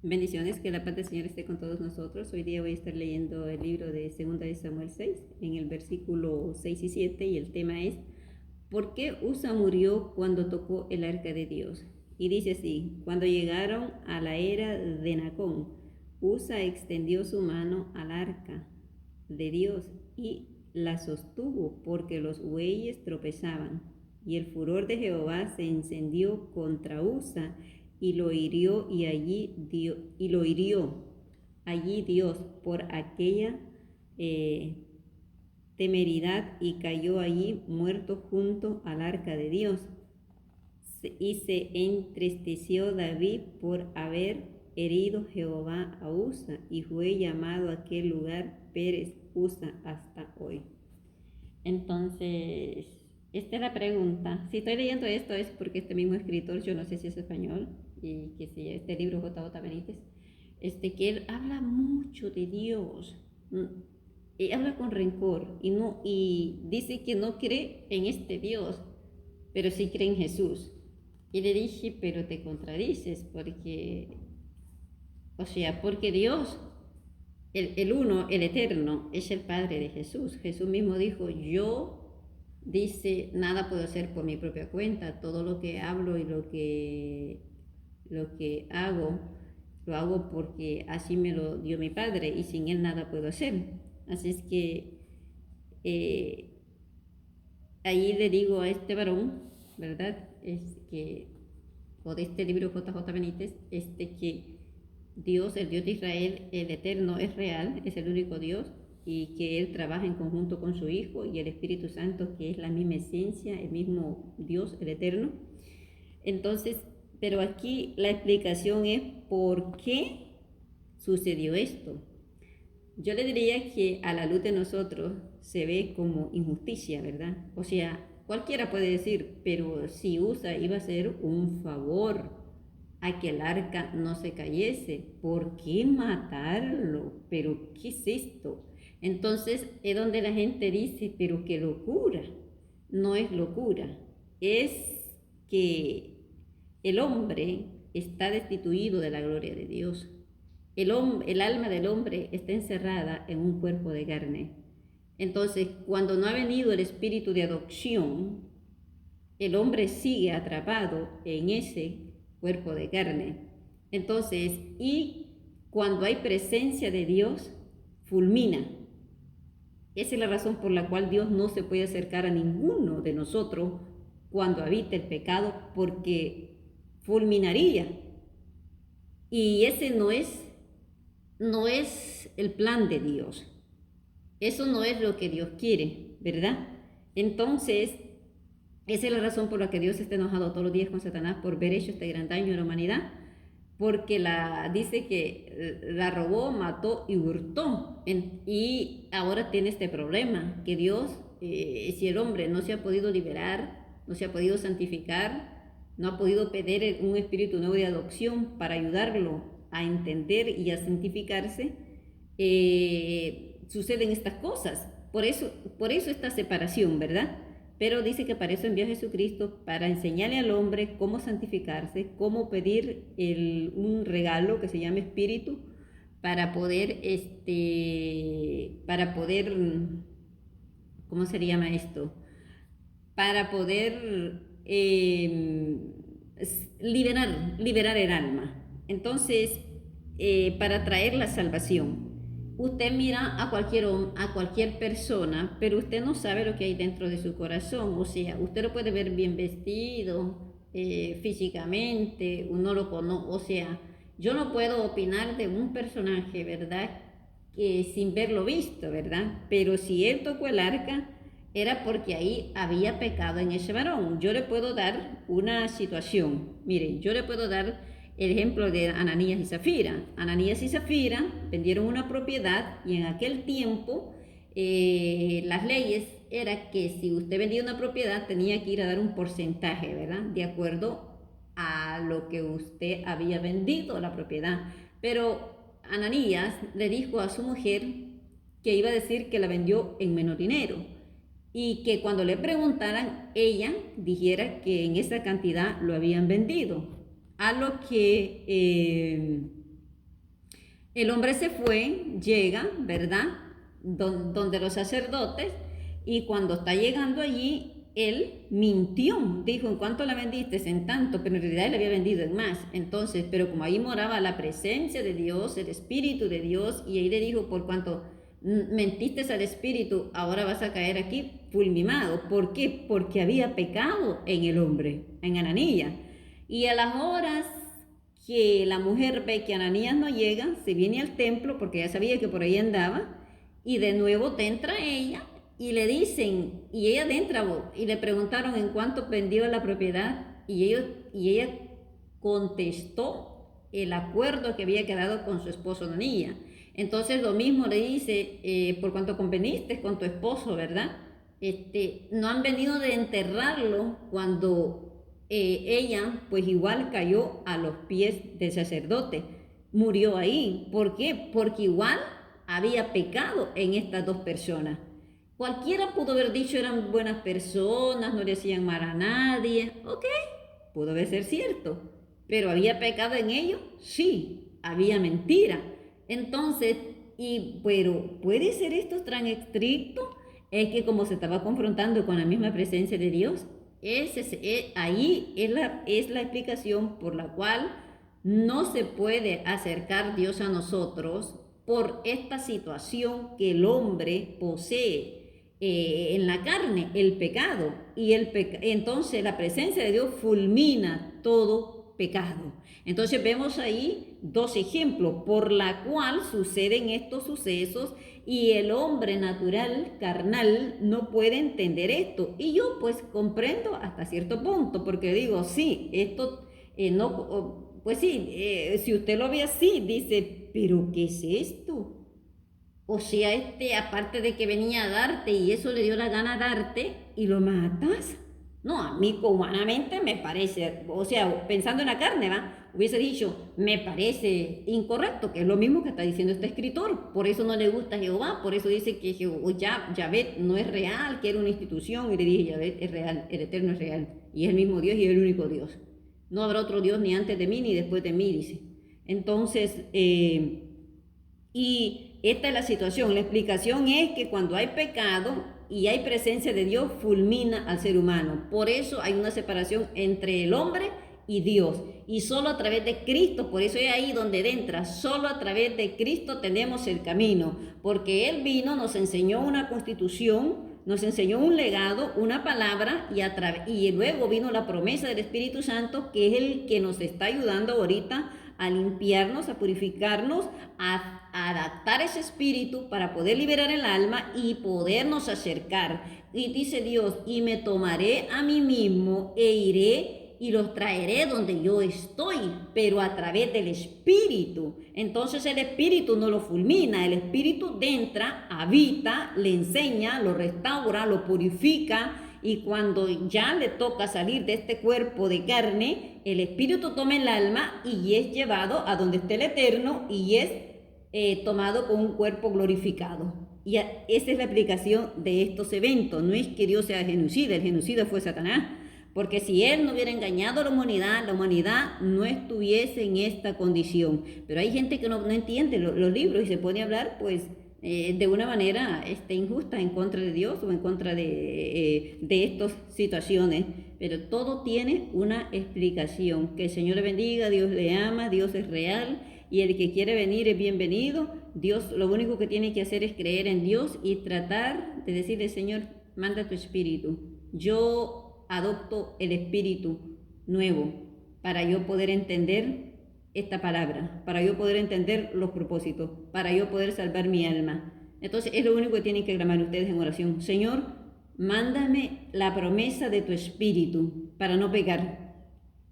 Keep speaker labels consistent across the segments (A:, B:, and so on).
A: Bendiciones, que la paz del Señor esté con todos nosotros. Hoy día voy a estar leyendo el libro de 2 de Samuel 6, en el versículo 6 y 7, y el tema es ¿por qué Usa murió cuando tocó el arca de Dios? Y dice así: cuando llegaron a la era de Nacón, Usa extendió su mano al arca de Dios y la sostuvo porque los bueyes tropezaban. Y el furor de Jehová se encendió contra Usa y lo hirió allí Dios por aquella temeridad, y cayó allí muerto junto al arca de Dios. Y se entristeció David por haber herido Jehová a Usa, y fue llamado aquel lugar Pérez Usa hasta hoy. Entonces, esta es la pregunta. Si estoy leyendo esto es porque este mismo escritor, yo no sé si es español, y que si este libro J.J. Benítez, que él habla mucho de Dios, y habla con rencor, y dice que no cree en este Dios, pero sí cree en Jesús. Y le dije, pero te contradices, porque Dios, el uno, el eterno, es el Padre de Jesús. Jesús mismo dijo, nada puedo hacer por mi propia cuenta, todo lo que hablo y lo que hago, lo hago porque así me lo dio mi Padre, y sin Él nada puedo hacer. Así es que ahí le digo a este varón, ¿verdad? O de este libro J.J. Benítez, que Dios, el Dios de Israel, el eterno, es real, es el único Dios, y que Él trabaja en conjunto con su Hijo y el Espíritu Santo, que es la misma esencia, el mismo Dios, el eterno. Entonces, pero aquí la explicación es por qué sucedió esto. Yo le diría que a la luz de nosotros se ve como injusticia, ¿verdad? Cualquiera puede decir, pero si Usa iba a hacer un favor a que el arca no se cayese, ¿por qué matarlo? ¿Pero qué es esto? Entonces es donde la gente dice, pero qué locura. No es locura, es que el hombre está destituido de la gloria de Dios. El alma del hombre está encerrada en un cuerpo de carne. Entonces, cuando no ha venido el espíritu de adopción, el hombre sigue atrapado en ese cuerpo de carne. Entonces, y cuando hay presencia de Dios, fulmina. Esa es la razón por la cual Dios no se puede acercar a ninguno de nosotros cuando habita el pecado, porque fulminaría. Y ese no es el plan de Dios. Eso no es lo que Dios quiere, ¿verdad? Entonces, esa es la razón por la que Dios está enojado todos los días con Satanás por haber hecho este gran daño a la humanidad, porque dice que la robó, mató y hurtó, y ahora tiene este problema, que Dios, si el hombre no se ha podido liberar, no se ha podido santificar, no ha podido pedir un espíritu nuevo de adopción para ayudarlo a entender y a santificarse, suceden estas cosas. Por eso esta separación, ¿verdad? Pero dice que para eso envió a Jesucristo, para enseñarle al hombre cómo santificarse, cómo pedir un regalo que se llama espíritu, para poder, ¿cómo se llama esto? Para poder liberar el alma. Entonces, para traer la salvación. Usted mira a cualquier persona, pero usted no sabe lo que hay dentro de su corazón. Usted lo puede ver bien vestido, físicamente, uno lo conoce. Yo no puedo opinar de un personaje, ¿verdad? Sin verlo visto, ¿verdad? Pero si él tocó el arca, era porque ahí había pecado en ese varón. Yo le puedo dar una situación. Mire, yo le puedo dar el ejemplo de Ananías y Zafira. Ananías y Zafira vendieron una propiedad, y en aquel tiempo las leyes era que si usted vendía una propiedad tenía que ir a dar un porcentaje, ¿verdad? De acuerdo a lo que usted había vendido la propiedad. Pero Ananías le dijo a su mujer que iba a decir que la vendió en menos dinero, y que cuando le preguntaran, ella dijera que en esa cantidad lo habían vendido. A lo que El hombre se fue, llega, ¿verdad? Donde los sacerdotes, y cuando está llegando allí, él mintió, dijo, ¿en cuánto la vendiste? En tanto, pero en realidad él había vendido en más. Entonces, pero como ahí moraba la presencia de Dios, el Espíritu de Dios, y ahí le dijo, por cuanto mentiste al Espíritu, ahora vas a caer aquí fulminado. ¿Por qué? Porque había pecado en el hombre, en Ananías. Y a las horas que la mujer ve que Ananías no llega, se viene al templo porque ya sabía que por ahí andaba, y de nuevo te entra ella y le dicen, y ella entra y le preguntaron en cuánto vendió la propiedad, y ella contestó el acuerdo que había quedado con su esposo Ananías. Entonces lo mismo le dice, por cuanto conveniste con tu esposo, ¿verdad? No han venido de enterrarlo cuando ella pues igual cayó a los pies del sacerdote, murió ahí. ¿Por qué? Porque igual había pecado en estas dos personas. Cualquiera pudo haber dicho eran buenas personas, no le hacían mal a nadie, ok, pudo haber ser cierto, pero ¿había pecado en ellos? Sí, había mentira. Entonces, pero ¿puede ser esto tan estricto? Es que como se estaba confrontando con la misma presencia de Dios, ahí es la explicación por la cual no se puede acercar Dios a nosotros por esta situación que el hombre posee en la carne, el pecado. Y entonces la presencia de Dios fulmina todo pecado. Entonces vemos ahí dos ejemplos por la cual suceden estos sucesos y el hombre natural, carnal, no puede entender esto. Y yo pues comprendo hasta cierto punto, porque digo, sí, esto no, pues sí, si usted lo ve así, dice, pero ¿qué es esto? O sea, aparte de que venía a darte y eso le dio la gana darte y lo matas. No, a mí humanamente me parece, o sea, pensando en la carne, ¿va? Hubiese dicho, me parece incorrecto, que es lo mismo que está diciendo este escritor. Por eso no le gusta a Jehová, por eso dice que Yahvé no es real, que era una institución. Y le dije, Yahvé es real, el Eterno es real. Y es el mismo Dios y es el único Dios. No habrá otro Dios ni antes de mí ni después de mí, dice. Entonces, y esta es la situación. La explicación es que cuando hay pecado y hay presencia de Dios, fulmina al ser humano. Por eso hay una separación entre el hombre y Dios. Y solo a través de Cristo, por eso es ahí donde entra, solo a través de Cristo tenemos el camino. Porque Él vino, nos enseñó una constitución, nos enseñó un legado, una palabra, y luego vino la promesa del Espíritu Santo, que es el que nos está ayudando ahorita a limpiarnos, a purificarnos, a adaptar ese espíritu para poder liberar el alma y podernos acercar. Y dice Dios, y me tomaré a mí mismo e iré y los traeré donde yo estoy, pero a través del Espíritu. Entonces el Espíritu no lo fulmina, el Espíritu entra, habita, le enseña, lo restaura, lo purifica. Y cuando ya le toca salir de este cuerpo de carne, el Espíritu toma el alma y es llevado a donde esté el Eterno y es tomado con un cuerpo glorificado. Y esa es la aplicación de estos eventos. No es que Dios sea genocida, el genocida fue Satanás. Porque si Él no hubiera engañado a la humanidad no estuviese en esta condición. Pero hay gente que no entiende los libros y se pone a hablar, pues, de una manera injusta en contra de Dios o en contra de estas situaciones. Pero todo tiene una explicación. Que el Señor le bendiga, Dios le ama, Dios es real y el que quiere venir es bienvenido. Dios lo único que tiene que hacer es creer en Dios y tratar de decirle, Señor, manda tu espíritu. Yo adopto el espíritu nuevo para yo poder entender esta palabra, para yo poder entender los propósitos, para yo poder salvar mi alma. Entonces es lo único que tienen que clamar ustedes en oración. Señor, mándame la promesa de tu espíritu para no pecar,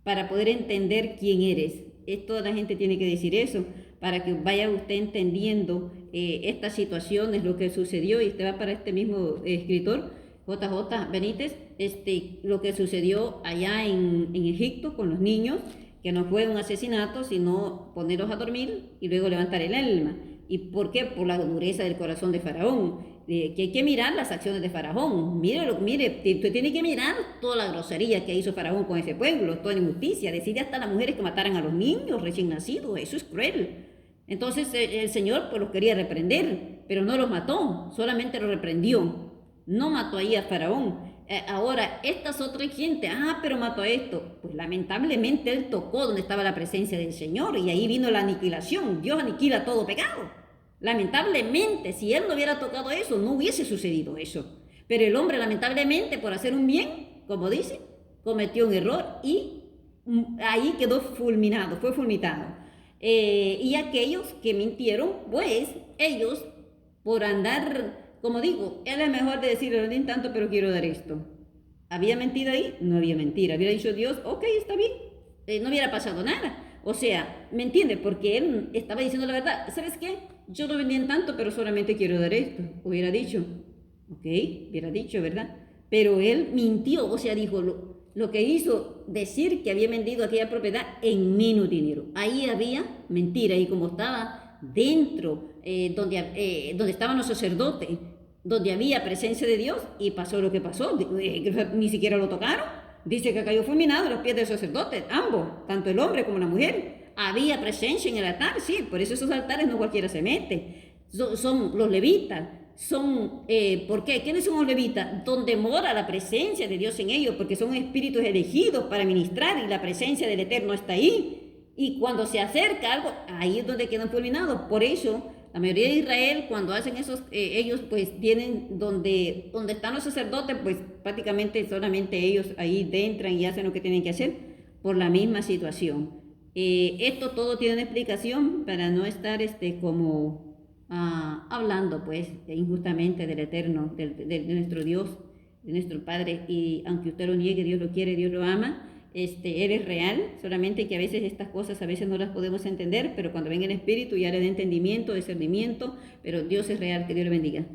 A: para poder entender quién eres. Toda la gente tiene que decir eso, para que vaya usted entendiendo estas situaciones, lo que sucedió, y usted va para este mismo escritor, JJ Benítez, lo que sucedió allá en Egipto con los niños, que no fue un asesinato, sino ponerlos a dormir y luego levantar el alma. ¿Y por qué? Por la dureza del corazón de Faraón. Que hay que mirar las acciones de Faraón. Mire, usted tiene que mirar toda la grosería que hizo Faraón con ese pueblo, toda la injusticia. Decide hasta las mujeres que mataran a los niños recién nacidos. Eso es cruel. Entonces el Señor pues los quería reprender, pero no los mató, solamente los reprendió. No mató ahí a Faraón. Ahora, estas otras gente, pero mató a esto. Pues lamentablemente él tocó donde estaba la presencia del Señor y ahí vino la aniquilación. Dios aniquila todo pecado. Lamentablemente, si él no hubiera tocado eso, no hubiese sucedido eso. Pero el hombre, lamentablemente, por hacer un bien, como dice, cometió un error y ahí quedó fulminado, fue fulminado. Y aquellos que mintieron, pues ellos, por andar, como digo, era mejor de decirle, no den tanto, pero quiero dar esto. ¿Había mentira ahí? No había mentira. Hubiera dicho Dios, ok, está bien, no hubiera pasado nada. O sea, ¿me entiendes? Porque él estaba diciendo la verdad. ¿Sabes qué? Yo no vendí en tanto, pero solamente quiero dar esto. Hubiera dicho, ok, hubiera dicho, ¿verdad? Pero él mintió, o sea, dijo, lo que hizo decir que había vendido aquella propiedad en menos dinero. Ahí había mentira, y como estaba dentro, donde estaban los sacerdotes, donde había presencia de Dios, y pasó lo que pasó, ni siquiera lo tocaron. Dice que cayó fulminado a los pies del sacerdote, ambos, tanto el hombre como la mujer. Había presencia en el altar, sí, por eso esos altares no cualquiera se mete. Son los levitas. ¿Por qué? ¿Quiénes son los levitas? Donde mora la presencia de Dios en ellos, porque son espíritus elegidos para ministrar y la presencia del Eterno está ahí. Y cuando se acerca algo, ahí es donde quedan fulminados. Por eso, la mayoría de Israel, cuando hacen esos, ellos pues tienen donde están los sacerdotes, pues prácticamente solamente ellos ahí entran y hacen lo que tienen que hacer por la misma situación. Esto todo tiene una explicación para no estar como hablando pues injustamente del Eterno, de nuestro Dios, de nuestro Padre, y aunque usted lo niegue, Dios lo quiere, Dios lo ama. Él es real, solamente que a veces estas cosas a veces no las podemos entender, pero cuando venga el Espíritu ya le da entendimiento, discernimiento, pero Dios es real, que Dios le bendiga.